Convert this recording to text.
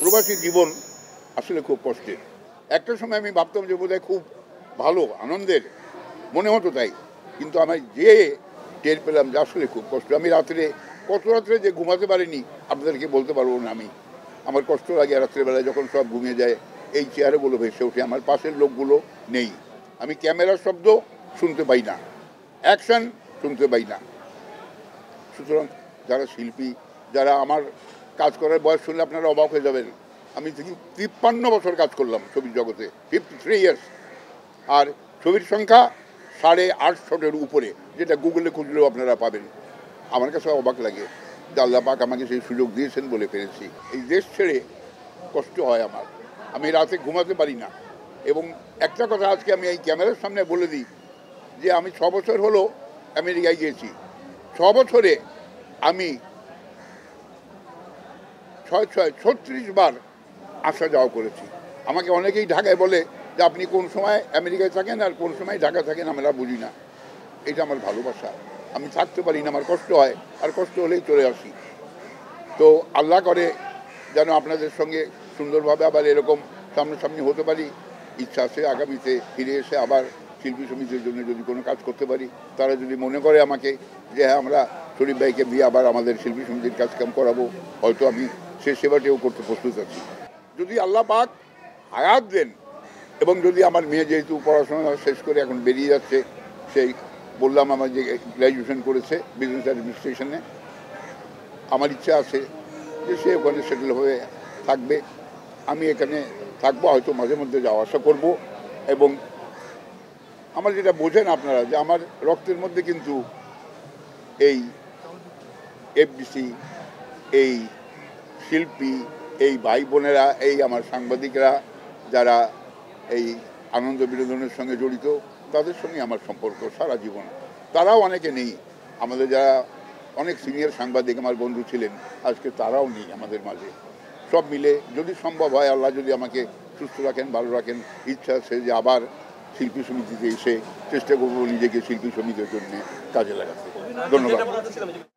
প্রবাসী জীবন আসলে খুব কষ্টের। একটা সময় আমি ভাবতাম যে বোধহয় খুব ভালো আনন্দের, মনে হতো তাই, কিন্তু আমি যে টের পেলাম যে আসলে খুব কষ্ট। আমি রাত্রে কত রাত্রে যে ঘুমাতে পারিনি আপনাদেরকে বলতে পারবো না। আমার কষ্ট লাগে রাত্রেবেলায় যখন সব ঘুমিয়ে যায়, এই চেয়ারগুলো ভেসে ওঠে, আমার পাশের লোকগুলো নেই, আমি ক্যামেরার শব্দ শুনতে পাই না, অ্যাকশন শুনতে পাই না। সুতরাং যারা শিল্পী, যারা আমার কাজ করার বয়স শুনলে আপনারা অবাক হয়ে যাবেন। আমি 53 বছর কাজ করলাম ছবির জগতে, 53 ইয়ার্স। আর ছবির সংখ্যা 850-এর উপরে, যেটা গুগলে খুঁজলেও আপনারা পাবেন। আমার কাছে অবাক লাগে যে আল্লাহ পাক আমাকে সেই সুযোগ দিয়েছেন বলে পেরেছি। এই দেশ ছেড়ে কষ্ট হয় আমার, আমি রাতে ঘুমাতে পারি না। এবং একটা কথা আজকে আমি এই ক্যামেরার সামনে বলে দিই যে আমি 6 বছর হলো আমেরিকায় গিয়েছি। 6 বছরে আমি 36 বার আসা যাওয়া করেছি। আমাকে অনেকেই ঢাকায় বলে যে আপনি কোন সময় আমেরিকায় থাকেন আর কোন সময় ঢাকা থাকেন, আমরা বুঝি না। এটা আমার ভালোবাসা, আমি থাকতে পারি না, আমার কষ্ট হয়, আর কষ্ট হলেই চলে আসি। তো আল্লাহ করে যেন আপনাদের সঙ্গে সুন্দরভাবে আবার এরকম সামনাসামনি হতে পারি। ইচ্ছা আছে আগামীতে ফিরে এসে আবার শিল্পী সমিতির জন্য যদি কোনো কাজ করতে পারি, তারা যদি মনে করে আমাকে যে হ্যাঁ আমরা শরীফ ভাইকে দিয়ে আবার আমাদের শিল্পী সমিতির কাজকাম করাবো, হয়তো আমি সে সেবাটিও করতে প্রস্তুত আছি। যদি আল্লাহ পাক হায়াত দেন, এবং যদি আমার মেয়ে যেহেতু পড়াশোনা শেষ করে এখন বেরিয়ে যাচ্ছে, সেই বললাম আমার যে গ্র্যাজুয়েশন করেছে বিজনেস অ্যাডমিনিস্ট্রেশনে, আমার ইচ্ছা আছে যে সে ওখানে সেটেল হয়ে থাকবে, আমি এখানে থাকবো, হয়তো মাঝে মধ্যে যাওয়া আসা করবো। এবং আমার যেটা বোঝেন আপনারা যে আমার রক্তের মধ্যে কিন্তু এই এফডিসি, এই শিল্পী, এই ভাই বোনেরা, এই আমার সাংবাদিকরা যারা এই আনন্দ বিনোদনের সঙ্গে জড়িত, তাদের সঙ্গে আমার সম্পর্ক সারা জীবন। তারাও অনেকে নেই, আমাদের যারা অনেক সিনিয়র সাংবাদিক আমার বন্ধু ছিলেন, আজকে তারাও নেই আমাদের মাঝে। সব মিলে যদি সম্ভব হয়, আল্লাহ যদি আমাকে সুস্থ রাখেন, ভালো রাখেন, ইচ্ছা আছে যে আবার শিল্পী সমিতিতে এসে চেষ্টা করবো নিজেকে শিল্পী সমিতির জন্য কাজে লাগাতে। ধন্যবাদ।